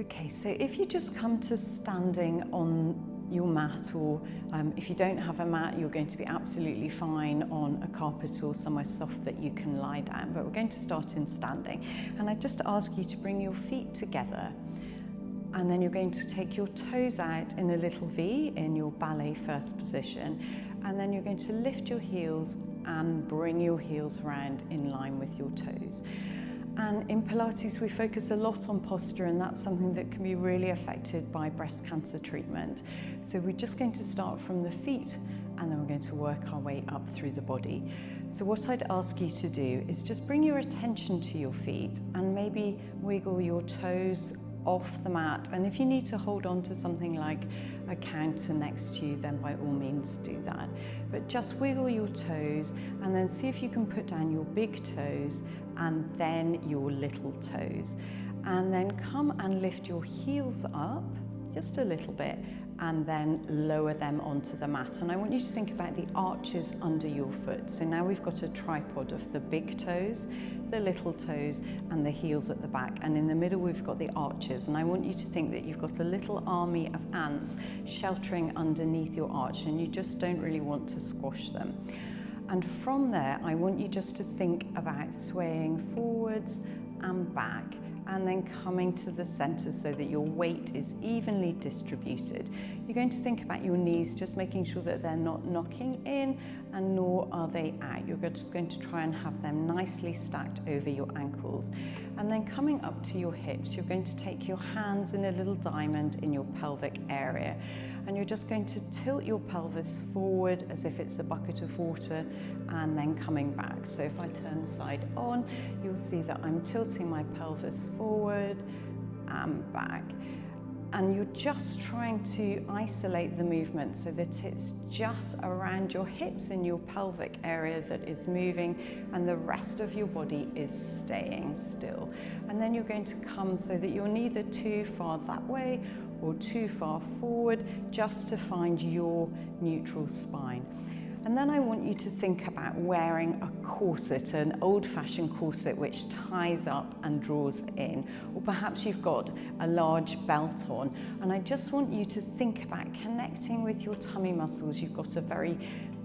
Okay, so if you just come to standing on your mat, or if you don't have a mat, you're going to be absolutely fine on a carpet or somewhere soft that you can lie down, but we're going to start in standing. And I just ask you to bring your feet together, and then you're going to take your toes out in a little V in your ballet first position, and then you're going to lift your heels and bring your heels round in line with your toes. And in Pilates, we focus a lot on posture, and that's something that can be really affected by breast cancer treatment. So we're just going to start from the feet, and then we're going to work our way up through the body. So what I'd ask you to do is just bring your attention to your feet and maybe wiggle your toes off the mat. And if you need to hold on to something like a counter next to you, then by all means do that. But just wiggle your toes, and then see if you can put down your big toes and then your little toes. And then come and lift your heels up just a little bit, and then lower them onto the mat. And I want you to think about the arches under your foot. So now we've got a tripod of the big toes, the little toes, and the heels at the back. And in the middle, we've got the arches. And I want you to think that you've got a little army of ants sheltering underneath your arch, and you just don't really want to squash them. And from there, I want you just to think about swaying forwards and back, and then coming to the center so that your weight is evenly distributed. You're going to think about your knees, just making sure that they're not knocking in and nor are they out. You're just going to try and have them nicely stacked over your ankles. And then coming up to your hips, you're going to take your hands in a little diamond in your pelvic area. And you're just going to tilt your pelvis forward as if it's a bucket of water, and then coming back. So if I turn side on, you'll see that I'm tilting my pelvis forward and back. And you're just trying to isolate the movement so that it's just around your hips in your pelvic area that is moving, and the rest of your body is staying still. And then you're going to come so that you're neither too far that way or too far forward, just to find your neutral spine. And then I want you to think about wearing a corset, an old-fashioned corset which ties up and draws in, or perhaps you've got a large belt on. And I just want you to think about connecting with your tummy muscles. You've got a very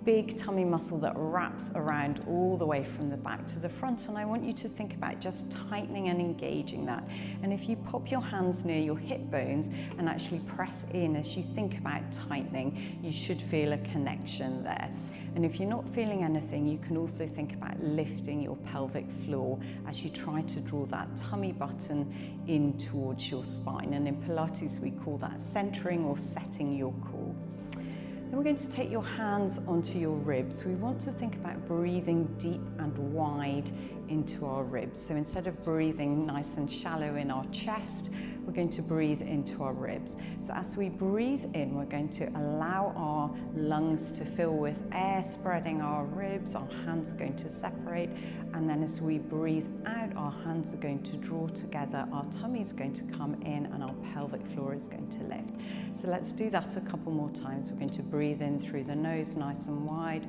big tummy muscle that wraps around all the way from the back to the front, and I want you to think about just tightening and engaging that. And if you pop your hands near your hip bones and actually press in as you think about tightening, you should feel a connection there. And if you're not feeling anything, you can also think about lifting your pelvic floor as you try to draw that tummy button in towards your spine. And in Pilates, we call that centering or setting your core. Then we're going to take your hands onto your ribs. We want to think about breathing deep and wide into our ribs. So instead of breathing nice and shallow in our chest, we're going to breathe into our ribs. So as we breathe in, we're going to allow our lungs to fill with air, spreading our ribs. Our hands are going to separate. And then as we breathe out, our hands are going to draw together, our tummy is going to come in, and our pelvic floor is going to lift. So let's do that a couple more times. We're going to breathe in through the nose, nice and wide.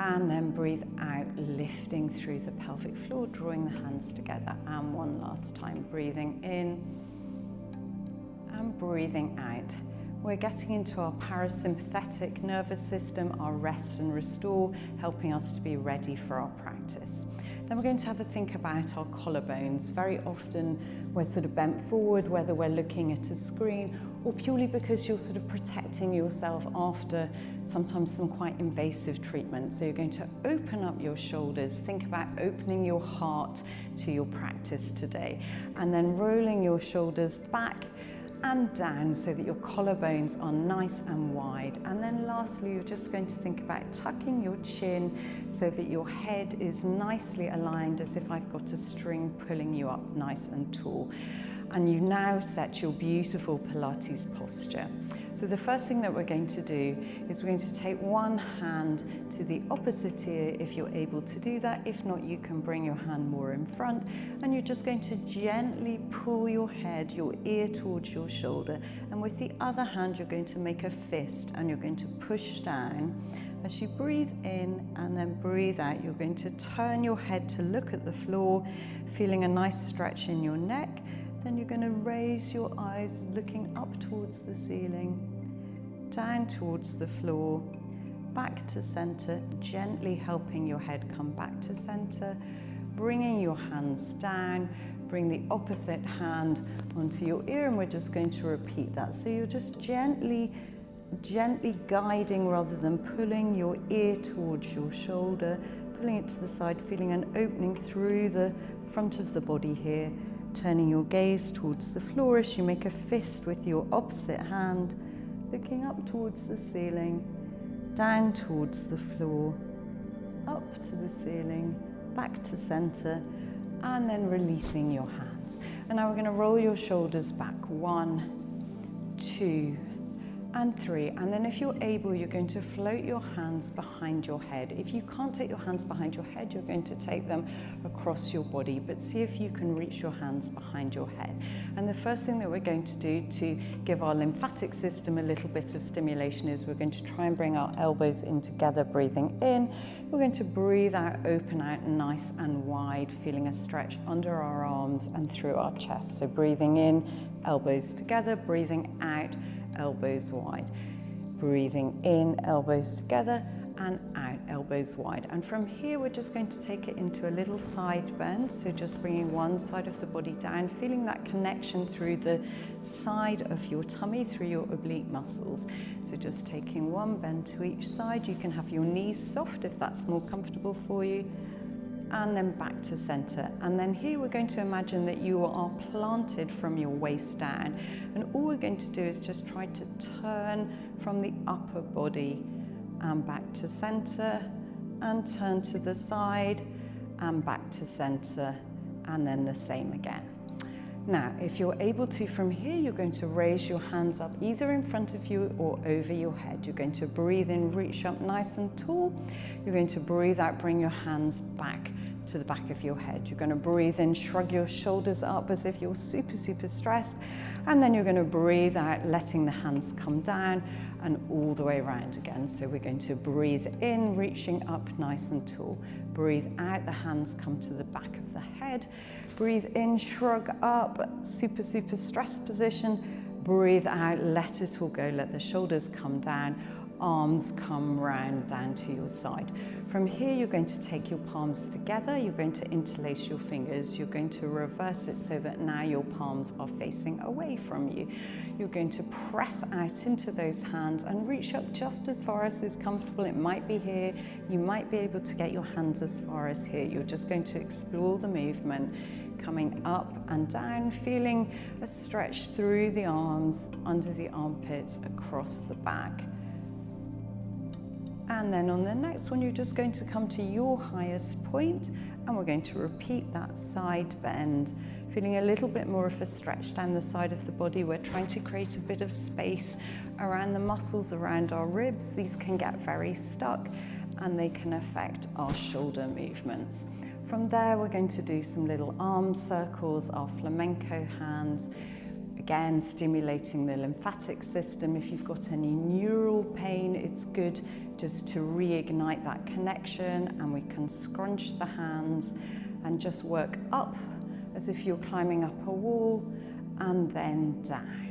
And then breathe out, lifting through the pelvic floor, drawing the hands together. And one last time, breathing in and breathing out. We're getting into our parasympathetic nervous system, our rest and restore, helping us to be ready for our practice. Then we're going to have a think about our collarbones. Very often we're sort of bent forward, whether we're looking at a screen or purely because you're sort of protecting yourself after sometimes some quite invasive treatment. So you're going to open up your shoulders, think about opening your heart to your practice today, and then rolling your shoulders back and down so that your collarbones are nice and wide. And then lastly, you're just going to think about tucking your chin so that your head is nicely aligned, as if I've got a string pulling you up nice and tall. And you've now set your beautiful Pilates posture. So the first thing that we're going to do is we're going to take one hand to the opposite ear if you're able to do that. If not, you can bring your hand more in front, and you're just going to gently pull your head, your ear towards your shoulder, and with the other hand you're going to make a fist and you're going to push down. As you breathe in and then breathe out, you're going to turn your head to look at the floor, feeling a nice stretch in your neck. Then you're going to raise your eyes looking up towards the ceiling, down towards the floor, back to center, gently helping your head come back to center, bringing your hands down, bring the opposite hand onto your ear, and we're just going to repeat that. So you're just gently guiding rather than pulling your ear towards your shoulder, pulling it to the side, feeling an opening through the front of the body here, turning your gaze towards the floor as you make a fist with your opposite hand, looking up towards the ceiling, down towards the floor, up to the ceiling, back to center, and then releasing your hands. And now we're going to roll your shoulders back, 1, 2, and 3, and then if you're able, you're going to float your hands behind your head. If you can't take your hands behind your head, you're going to take them across your body, but see if you can reach your hands behind your head. And the first thing that we're going to do to give our lymphatic system a little bit of stimulation is we're going to try and bring our elbows in together, breathing in. We're going to breathe out, open out nice and wide, feeling a stretch under our arms and through our chest. So breathing in, elbows together, breathing out, elbows wide. Breathing in, elbows together, and out, elbows wide. And from here, we're just going to take it into a little side bend. So just bringing one side of the body down, feeling that connection through the side of your tummy, through your oblique muscles. So just taking one bend to each side. You can have your knees soft if that's more comfortable for you. And then back to center. And then here we're going to imagine that you are planted from your waist down. And all we're going to do is just try to turn from the upper body and back to center, and turn to the side and back to center, and then the same again. Now, if you're able to, from here, you're going to raise your hands up either in front of you or over your head. You're going to breathe in, reach up nice and tall. You're going to breathe out, bring your hands back to the back of your head. You're going to breathe in, shrug your shoulders up as if you're super, super stressed. And then you're going to breathe out, letting the hands come down and all the way around again. So we're going to breathe in, reaching up nice and tall. Breathe out, the hands come to the back of the head. Breathe in, shrug up, super, super stressed position. Breathe out, let it all go. Let the shoulders come down, arms come round down to your side. From here, you're going to take your palms together. You're going to interlace your fingers. You're going to reverse it so that now your palms are facing away from you. You're going to press out into those hands and reach up just as far as is comfortable. It might be here. You might be able to get your hands as far as here. You're just going to explore the movement, coming up and down, feeling a stretch through the arms, under the armpits, across the back. And then on the next one, you're just going to come to your highest point, and we're going to repeat that side bend, feeling a little bit more of a stretch down the side of the body. We're trying to create a bit of space around the muscles around our ribs. These can get very stuck and they can affect our shoulder movements. From there, we're going to do some little arm circles, our flamenco hands. Again, stimulating the lymphatic system. If you've got any neural pain, it's good just to reignite that connection, and we can scrunch the hands and just work up as if you're climbing up a wall, and then down.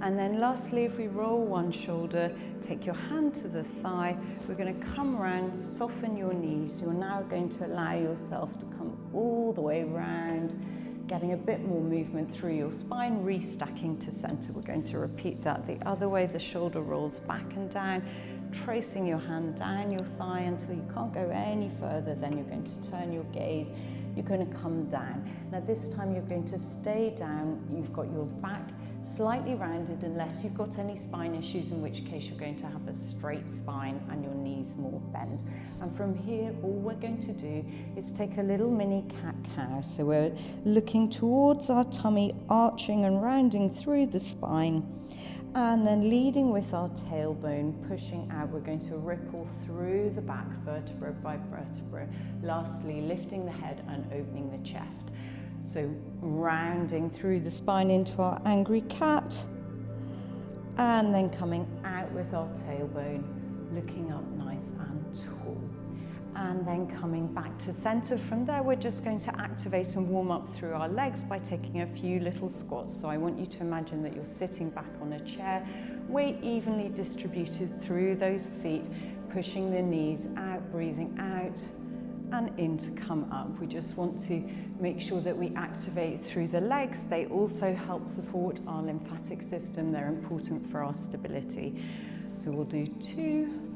And then lastly, if we roll one shoulder, take your hand to the thigh, we're going to come around, soften your knees. You're now going to allow yourself to come all the way around, getting a bit more movement through your spine, restacking to center. We're going to repeat that the other way. The shoulder rolls back and down, tracing your hand down your thigh until you can't go any further. Then you're going to turn your gaze. You're going to come down. Now this time you're going to stay down. You've got your back slightly rounded unless you've got any spine issues, in which case you're going to have a straight spine and your knees more bent. And from here, all we're going to do is take a little mini cat-cow. So we're looking towards our tummy, arching and rounding through the spine, and then leading with our tailbone, pushing out. We're going to ripple through the back, vertebra by vertebra. Lastly, lifting the head and opening the chest. So rounding through the spine into our angry cat, and then coming out with our tailbone, looking up nice and tall. And then coming back to center. From there, we're just going to activate and warm up through our legs by taking a few little squats. So I want you to imagine that you're sitting back on a chair, weight evenly distributed through those feet, pushing the knees out, breathing out and in to come up. We just want to make sure that we activate through the legs. They also help support our lymphatic system. They're important for our stability. So we'll do 2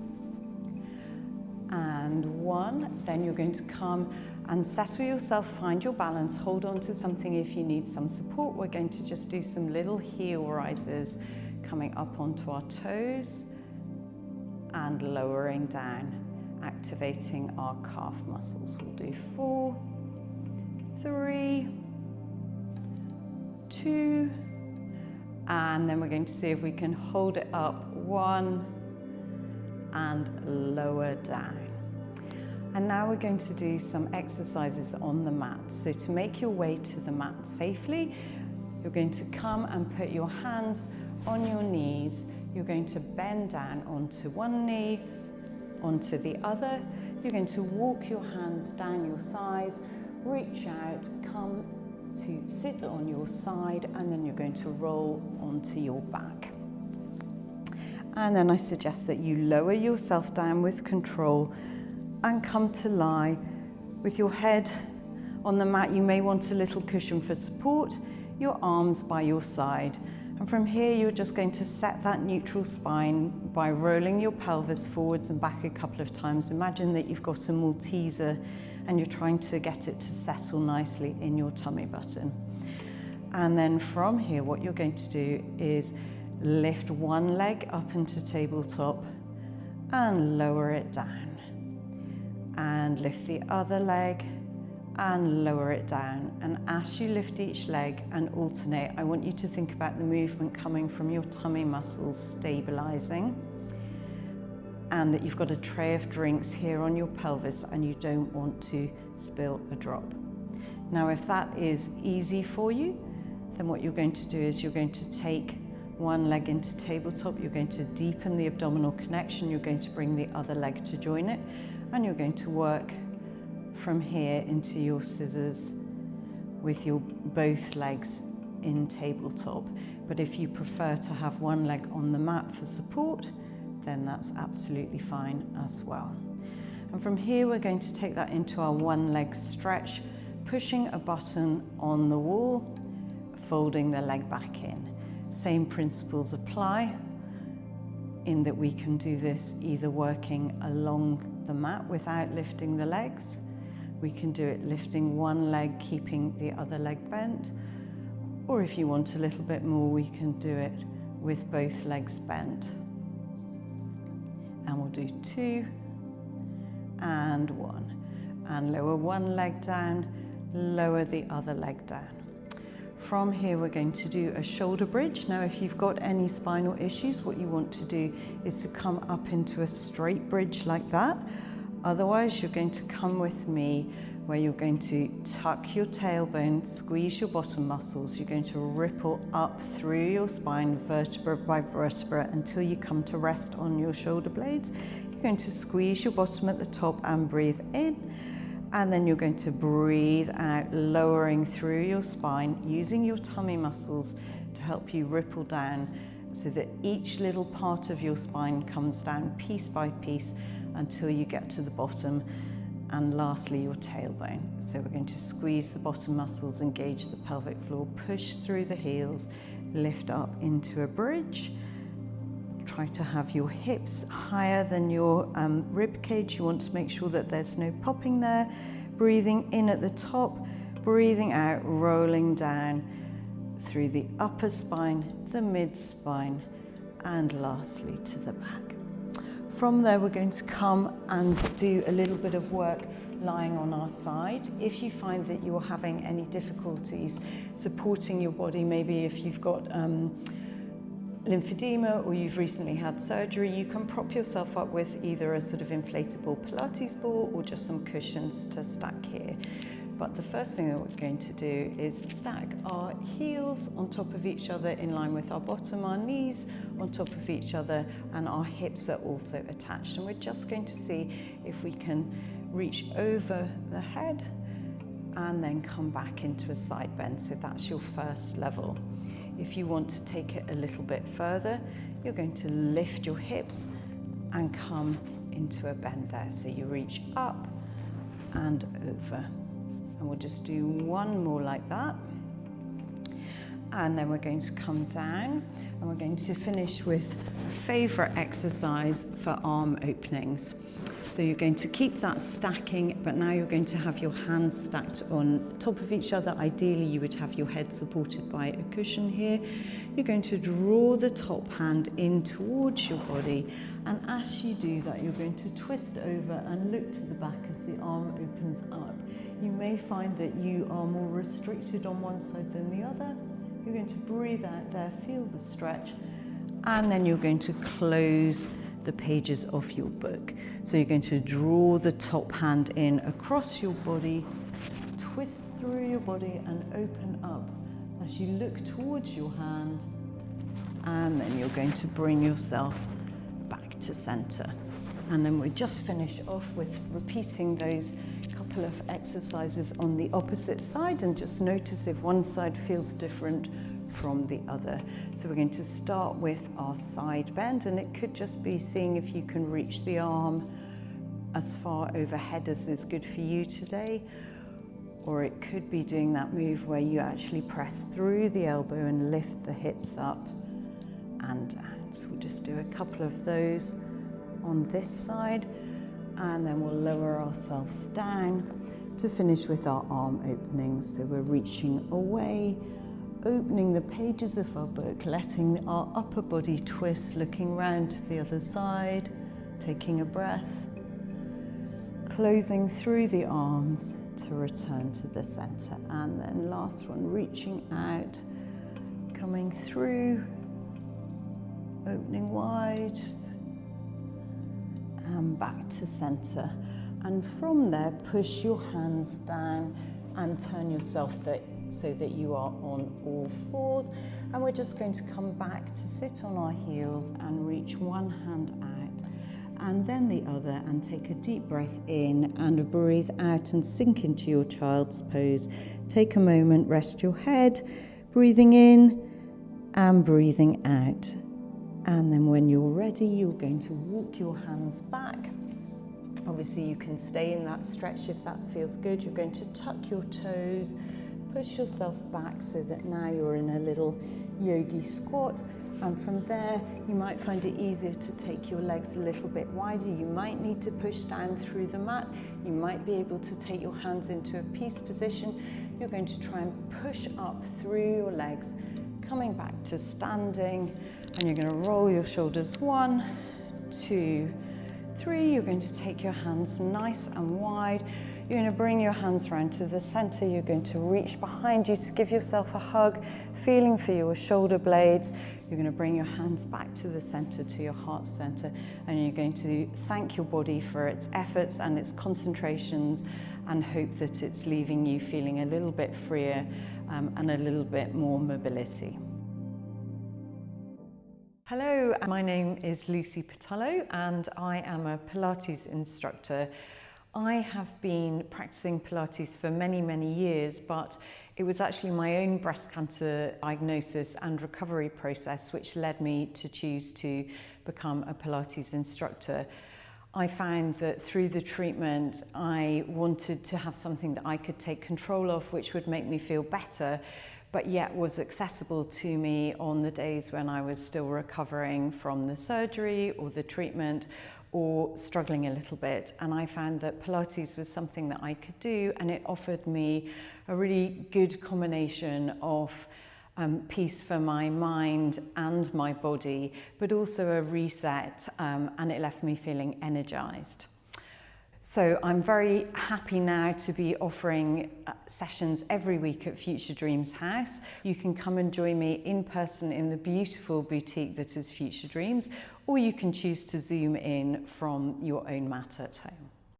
and 1. Then you're going to come and settle yourself, find your balance, hold on to something if you need some support. We're going to just do some little heel rises, coming up onto our toes and lowering down, activating our calf muscles. We'll do 4, 3, 2, and then we're going to see if we can hold it up, 1, and lower down. And now we're going to do some exercises on the mat. So to make your way to the mat safely, you're going to come and put your hands on your knees. You're going to bend down onto one knee, onto the other. You're going to walk your hands down your thighs, reach out, come to sit on your side, and then you're going to roll onto your back. And then I suggest that you lower yourself down with control and come to lie with your head on the mat. You may want a little cushion for support, your arms by your side. And from here, you're just going to set that neutral spine by rolling your pelvis forwards and back a couple of times. Imagine that you've got a Malteser and you're trying to get it to settle nicely in your tummy button. And then from here, what you're going to do is lift one leg up into tabletop and lower it down. And lift the other leg and lower it down. And as you lift each leg and alternate, I want you to think about the movement coming from your tummy muscles stabilizing, and that you've got a tray of drinks here on your pelvis and you don't want to spill a drop. Now, if that is easy for you, then what you're going to do is you're going to take one leg into tabletop, you're going to deepen the abdominal connection, you're going to bring the other leg to join it, and you're going to work from here into your scissors with your both legs in tabletop. But if you prefer to have one leg on the mat for support, then that's absolutely fine as well. And from here, we're going to take that into our one leg stretch, pushing a button on the wall, folding the leg back in. Same principles apply in that we can do this either working along the mat without lifting the legs. We can do it lifting one leg, keeping the other leg bent. Or if you want a little bit more, we can do it with both legs bent. And we'll do 2 and 1. And lower one leg down, lower the other leg down. From here, we're going to do a shoulder bridge. Now, if you've got any spinal issues, what you want to do is to come up into a straight bridge like that. Otherwise, you're going to come with me where you're going to tuck your tailbone, squeeze your bottom muscles. You're going to ripple up through your spine, vertebra by vertebra, until you come to rest on your shoulder blades. You're going to squeeze your bottom at the top and breathe in. And then you're going to breathe out, lowering through your spine, using your tummy muscles to help you ripple down so that each little part of your spine comes down piece by piece until you get to the bottom. And lastly, your tailbone. So we're going to squeeze the bottom muscles, engage the pelvic floor, push through the heels, lift up into a bridge. Try to have your hips higher than your rib cage. You want to make sure that there's no popping there. Breathing in at the top, breathing out, rolling down through the upper spine, the mid spine, and lastly to the back. From there, we're going to come and do a little bit of work lying on our side. If you find that you're having any difficulties supporting your body, maybe if you've got lymphedema or you've recently had surgery, you can prop yourself up with either a sort of inflatable Pilates ball or just some cushions to stack here. But the first thing that we're going to do is stack our heels on top of each other in line with our bottom, our knees on top of each other, and our hips are also attached. And we're just going to see if we can reach over the head and then come back into a side bend. So that's your first level. If you want to take it a little bit further, you're going to lift your hips and come into a bend there. So you reach up and over. And we'll just do one more like that. And then we're going to come down and we're going to finish with a favourite exercise for arm openings. So you're going to keep that stacking, but now you're going to have your hands stacked on top of each other. Ideally, you would have your head supported by a cushion here. You're going to draw the top hand in towards your body, and as you do that, you're going to twist over and look to the back as the arm opens up. You may find that you are more restricted on one side than the other. You're going to breathe out there, feel the stretch, and then you're going to close the pages of your book. So you're going to draw the top hand in across your body, twist through your body and open up as you look towards your hand, and then you're going to bring yourself back to center. And then we just finish off with repeating those couple of exercises on the opposite side, and just notice if one side feels different from the other. So we're going to start with our side bend, and it could just be seeing if you can reach the arm as far overhead as is good for you today, or it could be doing that move where you actually press through the elbow and lift the hips up and down. So we'll just do a couple of those on this side, and then we'll lower ourselves down to finish with our arm openings. So we're reaching away, opening the pages of our book, letting our upper body twist, looking round to the other side, taking a breath, closing through the arms to return to the center. And then last one, reaching out, coming through, opening wide, and back to center. And from there, push your hands down and turn yourself so that you are on all fours. And we're just going to come back to sit on our heels and reach one hand out and then the other, and take a deep breath in and breathe out and sink into your child's pose. Take a moment, rest your head, breathing in and breathing out. And then when you're ready, you're going to walk your hands back. Obviously, you can stay in that stretch if that feels good. You're going to tuck your toes, push yourself back so that now you're in a little yogi squat. And from there, you might find it easier to take your legs a little bit wider. You might need to push down through the mat. You might be able to take your hands into a peace position. You're going to try and push up through your legs, coming back to standing. And you're going to roll your shoulders, 1, 2, 3. You're going to take your hands nice and wide. You're going to bring your hands around to the center. You're going to reach behind you to give yourself a hug, feeling for your shoulder blades. You're going to bring your hands back to the center, to your heart center, and you're going to thank your body for its efforts and its concentrations, and hope that it's leaving you feeling a little bit freer and a little bit more mobility. Hello, my name is Lucy Patullo and I am a Pilates instructor. I have been practicing Pilates for many, many years, but it was actually my own breast cancer diagnosis and recovery process which led me to choose to become a Pilates instructor. I found that through the treatment, I wanted to have something that I could take control of, which would make me feel better, but yet was accessible to me on the days when I was still recovering from the surgery or the treatment, or struggling a little bit. And I found that Pilates was something that I could do, and it offered me a really good combination of peace for my mind and my body, but also a reset, and it left me feeling energized. So I'm very happy now to be offering sessions every week at Future Dreams House. You can come and join me in person in the beautiful boutique that is Future Dreams, or you can choose to Zoom in from your own mat at home.